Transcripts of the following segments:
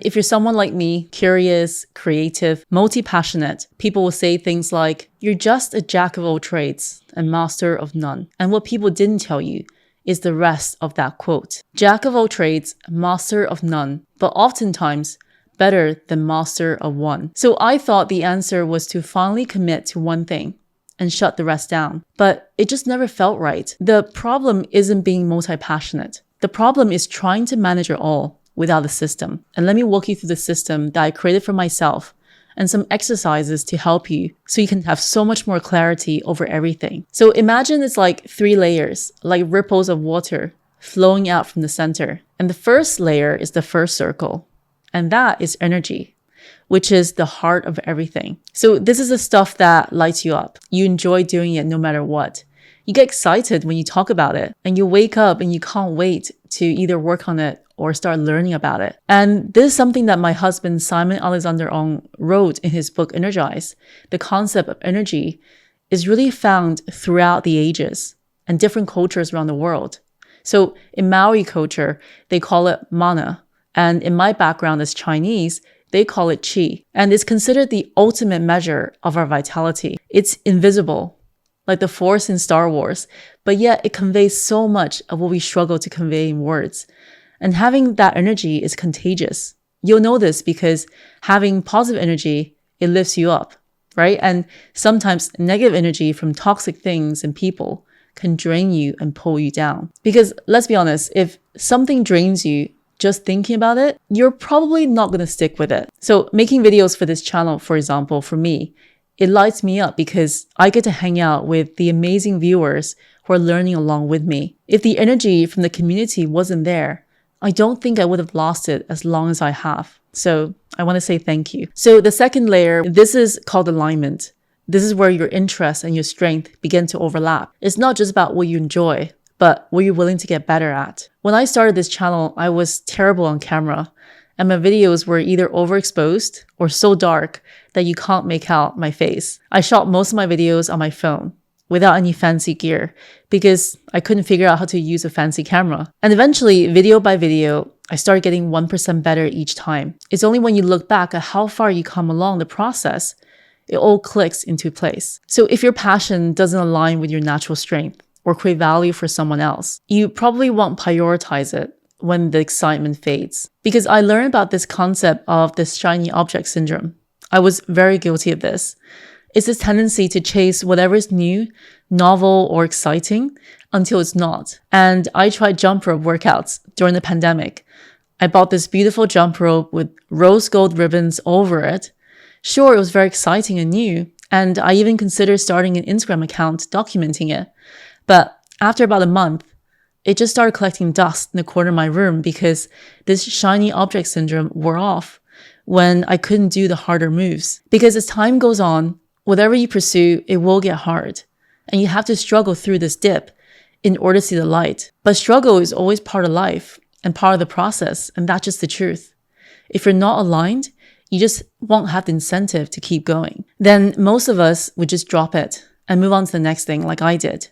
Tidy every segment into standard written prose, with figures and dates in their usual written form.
If you're someone like me, curious, creative, multi-passionate, people will say things like, you're just a jack of all trades and master of none. And what people didn't tell you is the rest of that quote. Jack of all trades, master of none, but oftentimes better than master of one. So I thought the answer was to finally commit to one thing and shut the rest down. But it just never felt right. The problem isn't being multi-passionate. The problem is trying to manage it all without a system. And let me walk you through the system that I created for myself and some exercises to help you so you can have so much more clarity over everything. So imagine it's like 3 layers, like ripples of water flowing out from the center. And the first layer is the first circle, and that is energy, which is the heart of everything. So this is the stuff that lights you up. You enjoy doing it no matter what. You get excited when you talk about it, and you wake up and you can't wait to either work on it or start learning about it. And this is something that my husband, Simon Alexander Ong, wrote in his book, Energize. The concept of energy is really found throughout the ages and different cultures around the world. So in Maori culture, they call it mana. And in my background as Chinese, they call it qi. And it's considered the ultimate measure of our vitality. It's invisible, like the Force in Star Wars, but yet it conveys so much of what we struggle to convey in words. And having that energy is contagious. You'll know this because having positive energy, it lifts you up, right? And sometimes negative energy from toxic things and people can drain you and pull you down. Because let's be honest, if something drains you, just thinking about it, you're probably not going to stick with it. So making videos for this channel, for example, for me, it lights me up because I get to hang out with the amazing viewers who are learning along with me. If the energy from the community wasn't there, I don't think I would have lost it as long as I have. So I want to say thank you. So the second layer, this is called alignment. This is where your interest and your strength begin to overlap. It's not just about what you enjoy, but what you're willing to get better at. When I started this channel, I was terrible on camera, and my videos were either overexposed or so dark that you can't make out my face. I shot most of my videos on my phone without any fancy gear because I couldn't figure out how to use a fancy camera. And eventually, video by video, I started getting 1% better each time. It's only when you look back at how far you come along the process, it all clicks into place. So if your passion doesn't align with your natural strength or create value for someone else, you probably won't prioritize it when the excitement fades. Because I learned about this concept of the shiny object syndrome. I was very guilty of this. It's this tendency to chase whatever is new, novel, or exciting until it's not. And I tried jump rope workouts during the pandemic. I bought this beautiful jump rope with rose gold ribbons over it. Sure, it was very exciting and new, and I even considered starting an Instagram account documenting it. But after about a month, it just started collecting dust in the corner of my room because this shiny object syndrome wore off when I couldn't do the harder moves. Because as time goes on, whatever you pursue, it will get hard. And you have to struggle through this dip in order to see the light. But struggle is always part of life and part of the process. And that's just the truth. If you're not aligned, you just won't have the incentive to keep going. Then most of us would just drop it and move on to the next thing like I did,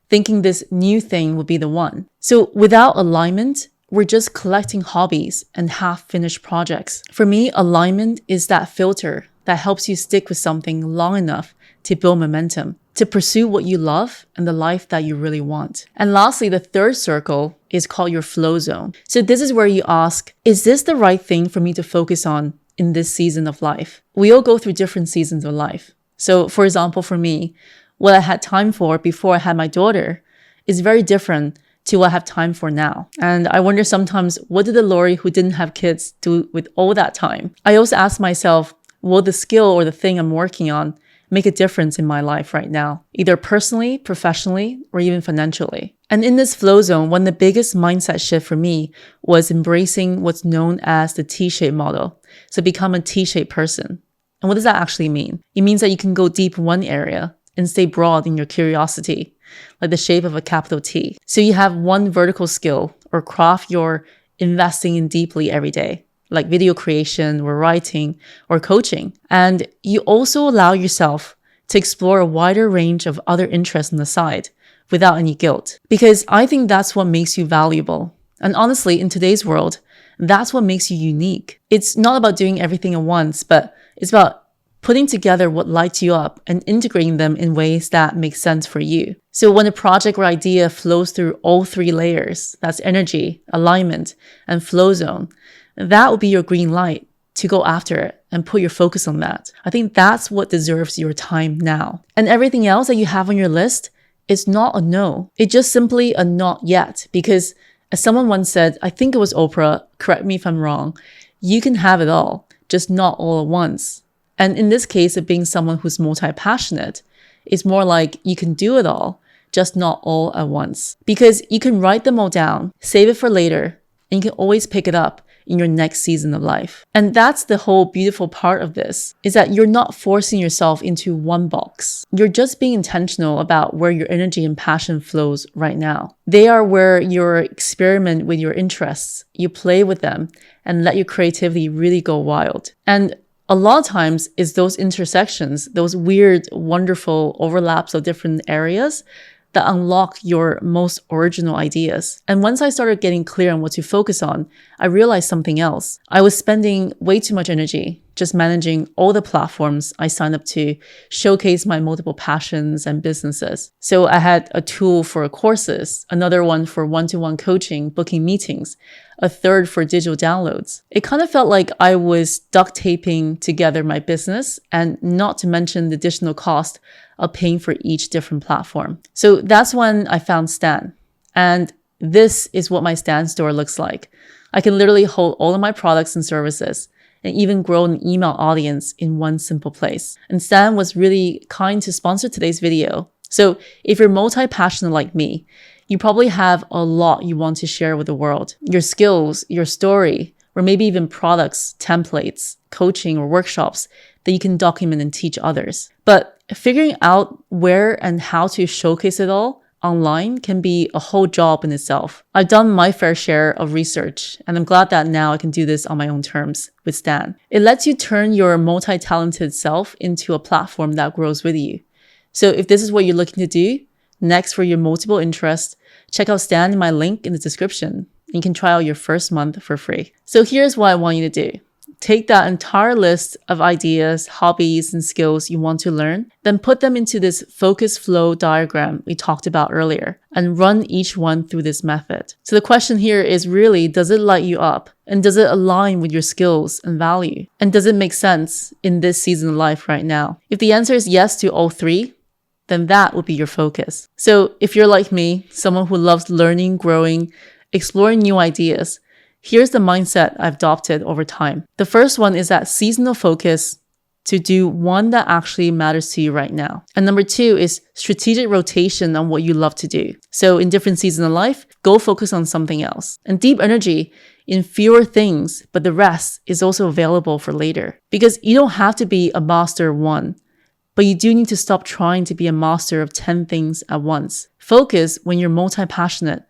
thinking this new thing would be the one. So without alignment, we're just collecting hobbies and half-finished projects. For me, alignment is that filter that helps you stick with something long enough to build momentum, to pursue what you love and the life that you really want. And lastly, the third circle is called your flow zone. So this is where you ask, is this the right thing for me to focus on in this season of life? We all go through different seasons of life. So for example, for me, what I had time for before I had my daughter is very different to what I have time for now. And I wonder sometimes, what did the Lori who didn't have kids do with all that time? I also ask myself, will the skill or the thing I'm working on make a difference in my life right now, either personally, professionally, or even financially? And in this flow zone, one of the biggest mindset shift for me was embracing what's known as the T-shaped model. So become a T-shaped person. And what does that actually mean? It means that you can go deep in one area and stay broad in your curiosity, like the shape of a capital T. So you have one vertical skill or craft you're investing in deeply every day, like video creation or writing or coaching. And you also allow yourself to explore a wider range of other interests on the side without any guilt. Because I think that's what makes you valuable. And honestly, in today's world, That's what makes you unique. It's not about doing everything at once, but it's about putting together what lights you up and integrating them in ways that make sense for you. So when a project or idea flows through all three layers, that's energy, alignment, and flow zone, that will be your green light to go after it and put your focus on that. I think that's what deserves your time now. And everything else that you have on your list is not a no. It's just simply a not yet. Because as someone once said, I think it was Oprah, correct me if I'm wrong, you can have it all, just not all at once. And in this case of being someone who's multi-passionate, it's more like you can do it all, just not all at once. Because you can write them all down, save it for later, and you can always pick it up in your next season of life. And that's the whole beautiful part of this, is that you're not forcing yourself into one box. You're just being intentional about where your energy and passion flows right now. They are where you experiment with your interests, you play with them, and let your creativity really go wild. And a lot of times it's those intersections, those weird, wonderful overlaps of different areas that unlock your most original ideas. And once I started getting clear on what to focus on, I realized something else. I was spending way too much energy just managing all the platforms I signed up to showcase my multiple passions and businesses. So I had a tool for courses, another one for one-to-one coaching, booking meetings, a third for digital downloads. It kind of felt like I was duct taping together my business, and not to mention the additional cost of paying for each different platform. So that's when I found Stan. And this is what my Stan store looks like. I can literally hold all of my products and services and even grow an email audience in one simple place. And Stan was really kind to sponsor today's video. So if you're multi-passionate like me, you probably have a lot you want to share with the world. Your skills, your story, or maybe even products, templates, coaching, or workshops that you can document and teach others. But figuring out where and how to showcase it all online can be a whole job in itself. I've done my fair share of research, and I'm glad that now I can do this on my own terms with Stan. It lets you turn your multi-talented self into a platform that grows with you. So if this is what you're looking to do, next for your multiple interests, check out Stan in my link in the description. You can try out your first month for free. So here's what I want you to do. Take that entire list of ideas, hobbies, and skills you want to learn, then put them into this focus flow diagram we talked about earlier, and run each one through this method. So the question here is really, does it light you up? And does it align with your skills and value? And does it make sense in this season of life right now? If the answer is yes to all three, then that will be your focus. So if you're like me, someone who loves learning, growing, exploring new ideas, here's the mindset I've adopted over time. The first one is that seasonal focus to do one that actually matters to you right now. And number two is strategic rotation on what you love to do. So in different seasons of life, go focus on something else. And deep energy in fewer things, but the rest is also available for later. Because you don't have to be a master of one, but you do need to stop trying to be a master of 10 things at once. Focus, when you're multi-passionate,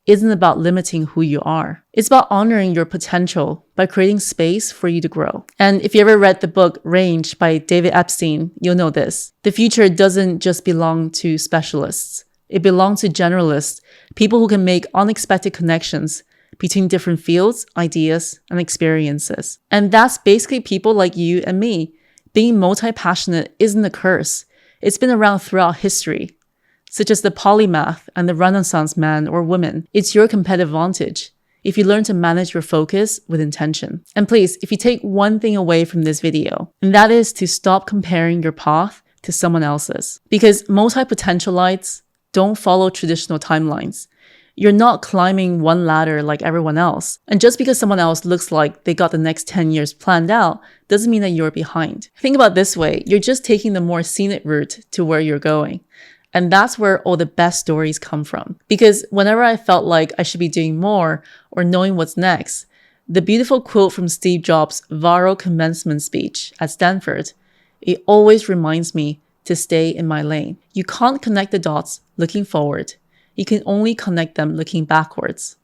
isn't about limiting who you are. It's about honoring your potential by creating space for you to grow. And if you ever read the book Range by David Epstein, you'll know this. The future doesn't just belong to specialists. It belongs to generalists, people who can make unexpected connections between different fields, ideas, and experiences. And that's basically people like you and me. Being multi-passionate isn't a curse. It's been around throughout history, such as the polymath and the Renaissance man or woman. It's your competitive advantage if you learn to manage your focus with intention. And please, if you take one thing away from this video, and that is to stop comparing your path to someone else's. Because multi-potentialites don't follow traditional timelines. You're not climbing one ladder like everyone else. And just because someone else looks like they got the next 10 years planned out, doesn't mean that you're behind. Think about it this way, you're just taking the more scenic route to where you're going. And that's where all the best stories come from. Because whenever I felt like I should be doing more or knowing what's next, the beautiful quote from Steve Jobs' viral commencement speech at Stanford, it always reminds me to stay in my lane. You can't connect the dots looking forward. You can only connect them looking backwards.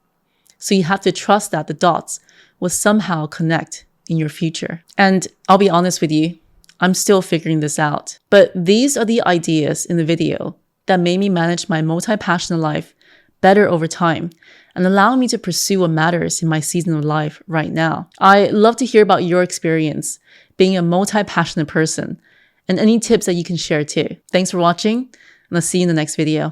So you have to trust that the dots will somehow connect in your future. And I'll be honest with you, I'm still figuring this out. But these are the ideas in the video that made me manage my multi-passionate life better over time and allowing me to pursue what matters in my season of life right now. I love to hear about your experience being a multi-passionate person and any tips that you can share too. Thanks for watching, and I'll see you in the next video.